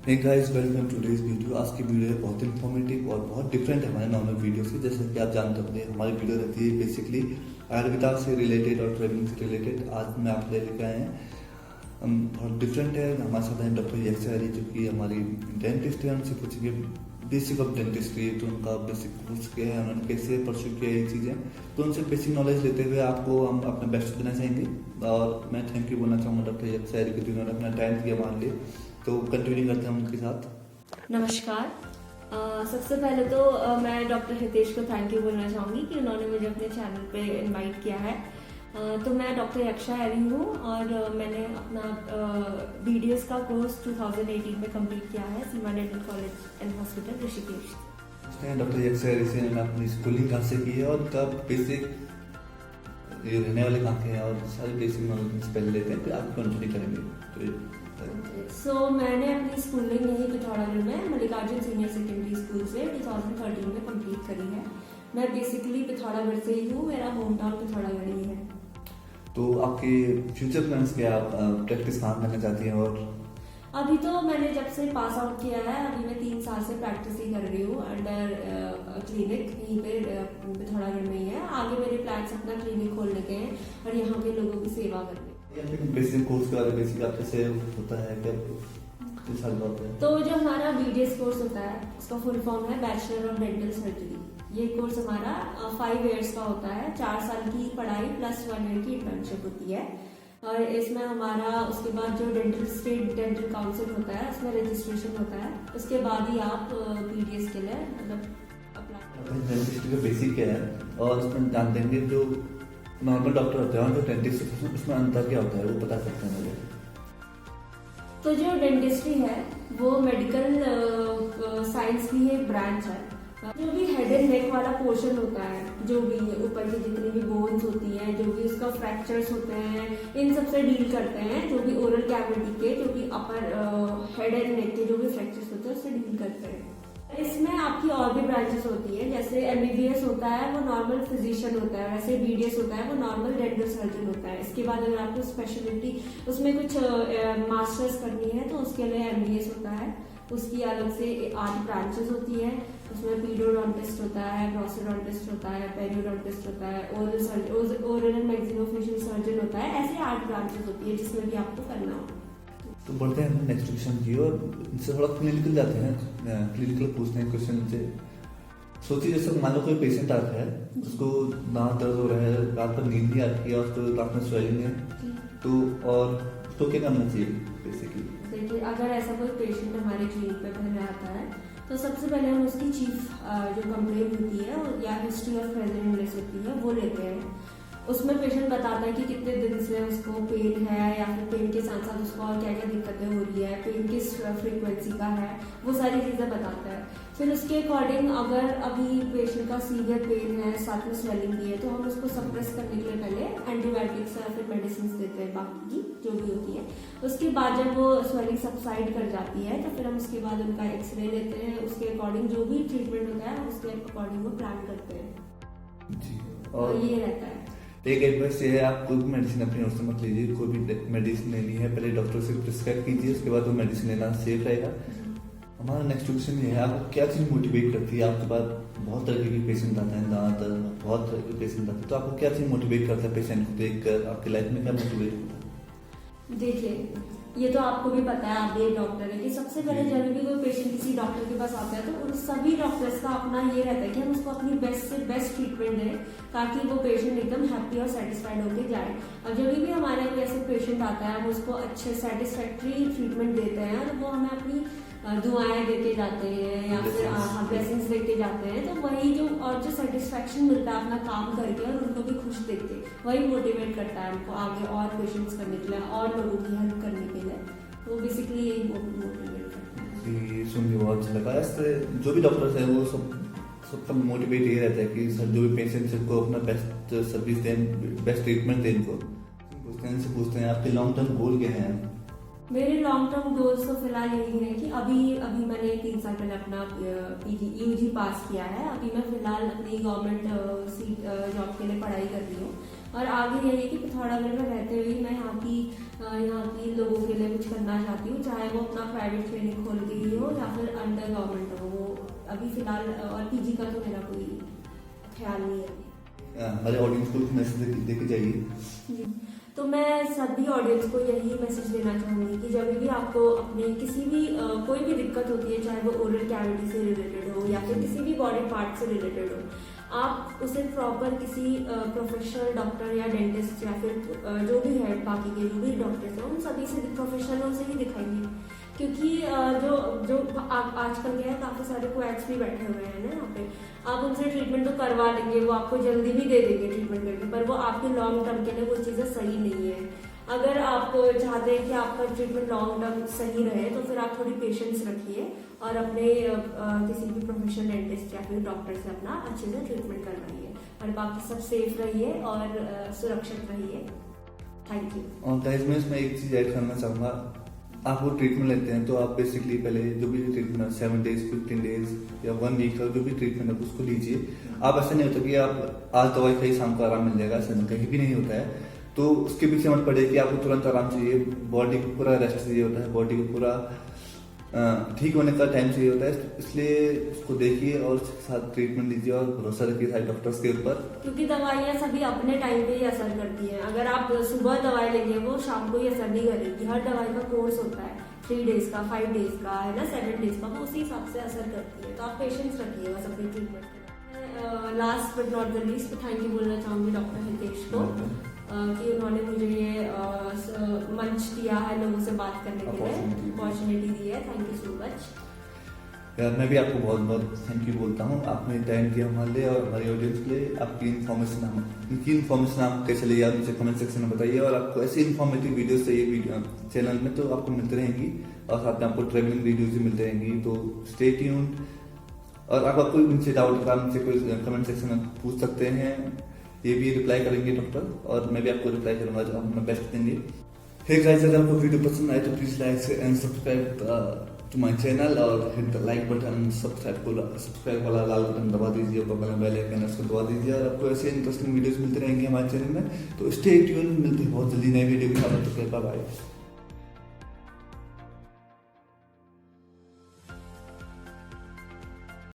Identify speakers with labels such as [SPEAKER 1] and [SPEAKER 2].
[SPEAKER 1] Hey guys, welcome to today's video. आज की video है बहुत इन्फॉर्मेटिव और बहुत डिफरेंट है हमारे नॉर्मल वीडियो से। जैसे कि आप जानते होंगे हमारी वीडियो रहती है बेसिकली आयुर्वेदा से रिलेटेड और ट्रेवलिंग से रिलेटेड। आज मैं आपके लेके आए हैं बहुत डिफरेंट है। हमारे साथ हैं डॉक्टर यक्षारी, जो कि हमारी डेंटिस्ट है। उनसे पूछेंगे बेसिक ऑफ डेंटिस्ट्री, तो उनका बेसिक कोर्स क्या है, उन्होंने कैसे परस्यू किया ये चीज़ें। तो उनसे बेसिक नॉलेज लेते हुए आपको हम अपना बेस्ट देना चाहेंगे। और मैं थैंक यू बोलना चाहूँगा डॉक्टर यक्षारी को, जिन्होंने अपना टाइम दिया हमारे लिए। तो कंटिन्यू करते हैं उनके साथ।
[SPEAKER 2] नमस्कार। सबसे पहले तो मैं डॉक्टर हितेश को थैंक यू बोलना चाहूँगी कि उन्होंने मुझे अपने चैनल पे इनवाइट किया है। तो मैं डॉक्टर यक्षा एरी हूँ और मैंने अपना BDS का कोर्स 2018 में कंप्लीट किया है Seema dental college and hospital Rishikesh.
[SPEAKER 1] Doctor Yaksha Eri से मैंने अपनी स्कूलिंग कहाँ से की है और कब बेसिक ये रहने वाले कहाँ के हैं और सारे बेसिक नॉलेज पहले लेते हैं, फिर आगे कंटिन्यू करेंगे।
[SPEAKER 2] सो मैंने अपनी स्कूलिंग यहीं पिथौरागढ़ में मल्लिकार्जुन सीनियर सेकेंडरी स्कूल से 2013 में कंप्लीट करी है। मैं बेसिकली पिथौरागढ़ से ही हूँ, मेरा होम टाउन पिथौरागढ़ ही है।
[SPEAKER 1] तो आपके फ्यूचर प्लान्स क्या, आप प्रैक्टिस कहाँ करना चाहती हैं? और
[SPEAKER 2] अभी तो मैंने जब से पास आउट किया है, अभी मैं 3 साल से प्रैक्टिस ही कर रही हूँ अंडर क्लिनिक, यहीं पे पिथौरागढ़ में ही है। आगे मेरे प्लान्स अपना क्लिनिक खोलने के हैं और यहाँ के लोगों की सेवा करने।
[SPEAKER 1] बेसिक कोर्स का बेसिक आप कैसे होता है, क्या
[SPEAKER 2] तो जो हमारा BDS कोर्स होता है उसका फुल फॉर्म है बैचलर ऑफ डेंटल सर्जरी। ये कोर्स हमारा 5 इयर्स का होता है, 4 साल की पढ़ाई प्लस 1 ईयर की इंटर्नशिप होती है। और इसमें हमारा उसके बाद जो स्टेट डेंटल काउंसिल होता है उसमें रजिस्ट्रेशन होता है। उसके बाद ही आप BDS के लिए मतलब अप्लाई।
[SPEAKER 1] बेसिक क्या है और उसमें जान देंगे जो नॉर्मल डॉक्टर होते हैं और जो डेंटिस्ट उसमें अंतर क्या होता है, वो बता सकते हैं मुझे?
[SPEAKER 2] तो जो डेंटिस्ट्री है वो मेडिकल साइंस की एक ब्रांच है। जो भी हेड एंड नेक वाला पोर्शन होता है, जो भी ऊपर की जितनी भी बोन्स होती हैं, जो भी उसका फ्रैक्चर्स होते हैं, इन सब से डील करते हैं। जो भी ओरल कैविटी के, जो भी अपर हेड एंड नेक के जो भी फ्रैक्चर्स होते हैं उससे डील करते हैं। इसमें आपकी और भी ब्रांचेस होती है, जैसे MBBS होता है वो नॉर्मल फिजिशियन होता है, वैसे BDS होता है वो नॉर्मल डेंटल सर्जन होता है। इसके बाद अगर आपको स्पेशलिटी उसमें कुछ मास्टर्स करनी है तो उसके लिए MBS होता है। उसकी अलग से 8 ब्रांचेस होती है। उसमें पीडोडोंटिस्ट होता है, ग्लॉसोडोंटिस्ट होता है, पेरियोडोंटिस्ट होता है, ओरल एंड मैक्सिलोफेशियल सर्जन होता है। ऐसे 8 ब्रांचेस होती है जिसमें भी आपको करना हो।
[SPEAKER 1] तो बढ़ते हैं नेक्स्ट क्वेश्चन की और इनसे थोड़ा क्लिनिकल जाते हैं। क्लिनिकल पूछते हैं क्वेश्चन से। सोचिए जैसे मान लो कोई पेशेंट आता है, उसको दांत दर्द हो रहा है, रात भर नींद नहीं आती है और उसको रात में स्वेलिंग है, तो और उसको क्या करना चाहिए बेसिकली?
[SPEAKER 2] देखिए, अगर ऐसा कोई पेशेंट हमारे क्लिनिक पे पहले आता है तो सबसे पहले हम उसकी चीफ जो कंप्लेंट होती है या हिस्ट्री ऑफ प्रेजेंट इलनेस होती है वो लेते हैं। उसमें पेशेंट बताता है कि कितने दिन से उसको पेन है या फिर पेन के साथ साथ उसको और क्या क्या दिक्कतें हो रही है, पेन किस फ्रीक्वेंसी का है, वो सारी चीज़ें बताता है। फिर उसके अकॉर्डिंग अगर अभी पेशेंट का सीवियर पेन है, साथ में स्वेलिंग भी है, तो हम उसको सप्रेस करने के लिए पहले एंटीबायोटिक्स या फिर मेडिसिन देते हैं, बाकी की जो भी होती है। उसके बाद जब वो स्वेलिंग सबसाइड कर जाती है तो फिर हम उसके बाद उनका एक्सरे लेते हैं। उसके अकॉर्डिंग जो भी ट्रीटमेंट होता है उसके अकॉर्डिंग वो प्लान करते हैं जी। और ये रहता है।
[SPEAKER 1] एक एडवाइस ये है, आप कोई भी मेडिसिन अपनी ओर से मत लीजिए। कोई भी मेडिसिन लेनी है पहले डॉक्टर से प्रिस्क्राइब कीजिए, उसके बाद वो मेडिसिन लेना सेफ रहेगा। हमारा नेक्स्ट क्वेश्चन ये है, आपको क्या चीज़ मोटिवेट करती है? आपके पास बहुत तरह के पेशेंट आते हैं, दांत बहुत तरह के पेशेंट आते हैं, तो आपको क्या चीज़ मोटिवेट करता है पेशेंट को देखकर? आपकी लाइफ में क्या मोटिवेट होता है?
[SPEAKER 2] देखिए, ये तो आपको भी पता है, आप भी एक डॉक्टर है, कि सबसे पहले जब भी कोई पेशेंट किसी डॉक्टर के पास आता है तो उन सभी डॉक्टर्स का अपना ये रहता है कि हम उसको अपनी बेस्ट से बेस्ट ट्रीटमेंट दें ताकि वो पेशेंट एकदम हैप्पी और सेटिस्फाइड होकर जाए। और जब भी हमारे कोई ऐसे पेशेंट आता है हम उसको अच्छे सेटिस्फैक्ट्री ट्रीटमेंट देते हैं और वो हमें अपनी दुआएं देके जाते हैं या फिर ब्लेसिंग्स देके जाते हैं, तो वही जो और जो सेटिस्फैक्शन मिलता है अपना काम करके और उनको भी खुश देख के, वही मोटिवेट करता है हमको आगे और पेशेंट्स करने के लिए और लोगों की हेल्प करने के लिए। तो बेसिकली यही मोटिवेट करता है।
[SPEAKER 1] सुन के बहुत अच्छा लगा। ऐसे जो भी डॉक्टर्स हैं वो सबका मोटिवेट ये रहता है कि सर जो भी पेशेंट्स को अपना बेस्ट सर्विस दें, बेस्ट ट्रीटमेंट दें। इनको पूछते हैं आपके लॉन्ग टर्म गोल क्या है?
[SPEAKER 2] मेरे लॉन्ग टर्म गोल्स तो फिलहाल यही है कि अभी मैंने 3 साल पहले अपना UG पास किया है। अभी मैं फिलहाल अपनी गवर्नमेंट सीट जॉब के लिए पढ़ाई कर रही हूँ और आगे यही है कि पिथौरागढ़ में रहते हुए मैं यहाँ की लोगों के लिए कुछ करना चाहती हूँ, चाहे वो अपना प्राइवेट क्लिनिक खोल के ही हो या फिर अंडर गवर्नमेंट हो। वो अभी फिलहाल और पीजी का तो मेरा कोई ख्याल नहीं है।
[SPEAKER 1] हमारे ऑडियंस को मैसेज देके जाइए।
[SPEAKER 2] तो मैं सभी ऑडियंस को यही मैसेज देना चाहूँगी कि जब भी आपको अपने किसी भी कोई भी दिक्कत होती है, चाहे वो ओरल कैविटी से रिलेटेड हो या फिर किसी भी बॉडी पार्ट से रिलेटेड हो, आप उसे प्रॉपर किसी प्रोफेशनल डॉक्टर या डेंटिस्ट या फिर जो भी है बाकी के जो भी डॉक्टर्स हैं उन सभी से प्रोफेशनलों से ही दिखाइए। क्योंकि जो आजकल क्या है, काफ़ी सारे क्वैक्स भी बैठे हुए हैं ना यहाँ पे। आप उनसे ट्रीटमेंट तो करवा लेंगे, वो आपको जल्दी भी दे देंगे ट्रीटमेंट करके, पर वो आपके लॉन्ग टर्म के लिए वो चीज़ें सही नहीं है। अगर आप चाहते हैं कि आपका ट्रीटमेंट लॉन्ग टर्म सही रहे तो फिर आप थोड़ी पेशेंस रखिए और अपने किसी भी प्रोफेशनल डेंटिस्ट या फिर डॉक्टर से अपना अच्छे से ट्रीटमेंट करवाइए। और बाकी सब सेफ रहिए और सुरक्षित रहिए। Thank you.
[SPEAKER 1] और गाइस मैं इसमें एक चीज़ ऐड करना चाहूँगा, आप वो ट्रीटमेंट लेते हैं तो आप बेसिकली पहले जो भी ट्रीटमेंट है 7 डेज 15 डेज या 1 वीक का जो भी ट्रीटमेंट है उसको लीजिए। आप ऐसा नहीं होता कि आप आज दवाई खाई शाम को आराम मिल जाएगा, ऐसा कहीं भी नहीं होता है। तो उसके पीछे मत पड़े कि आपको तुरंत आराम चाहिए, बॉडी को पूरा रेस्ट चाहिए होता है, बॉडी को पूरा ठीक होने का टाइम चाहिए होता है। इसलिए उसको देखिए और उसके साथ ट्रीटमेंट लीजिए और भरोसा रखिए सारे डॉक्टर्स के ऊपर,
[SPEAKER 2] क्योंकि दवाइयाँ सभी अपने टाइम पे ही असर करती हैं। अगर आप सुबह दवाई लेंगे वो शाम को ही असर नहीं करेगी। हर दवाई का कोर्स होता है 3 डेज का, 5 डेज का, है ना, 7 डेज का, वो उसी हिसाब से असर करती है। तो आप पेशेंस रखिएगा अपने ट्रीटमेंट के। Last but not the least thank you बोलना चाहूँगी डॉक्टर हितेश को कि उन्होंने मुझे ये मंच दिया है लोगों से बात करने के लिए, अपॉर्चुनिटी दी है। Thank you so much.
[SPEAKER 1] यार मैं भी आपको बहुत बहुत थैंक यू बोलता हूँ, आपने टाइम दिया हमारे लिए और हमारी ऑडियंस के लिए। आपकी इन्फॉर्मेशन आप कैसे लिए आप मुझे कमेंट सेक्शन में बताइए। और आपको ऐसी इन्फॉर्मेटिव वीडियोस चाहिए वीडियो चैनल में तो आपको मिलती रहेंगी और साथ में आपको ट्रेवलिंग वीडियोज भी मिलती रहेंगी। तो स्टे ट्यून्ड। और अगर कोई मुझसे डाउट है मुझसे कोई कमेंट सेक्शन में पूछ सकते हैं, ये भी रिप्लाई करेंगे डॉक्टर और मैं भी आपको रिप्लाई करूंगा जो अपना बेस्ट देंगे। हे गाइस, अगर आपको वीडियो पसंद आए तो please like and subscribe to my channel और hit the like button, subscribe वाला लाल बटन दबा दीजिए, बगल में बेल आइकन उसको दबा दीजिए और आपको ऐसे इंटरेस्टिंग वीडियोस मिलते रहेंगे हमारे चैनल में। तो स्टे ट्यून, मिलते हैं बहुत जल्दी नई वीडियो के साथ। Bye bye.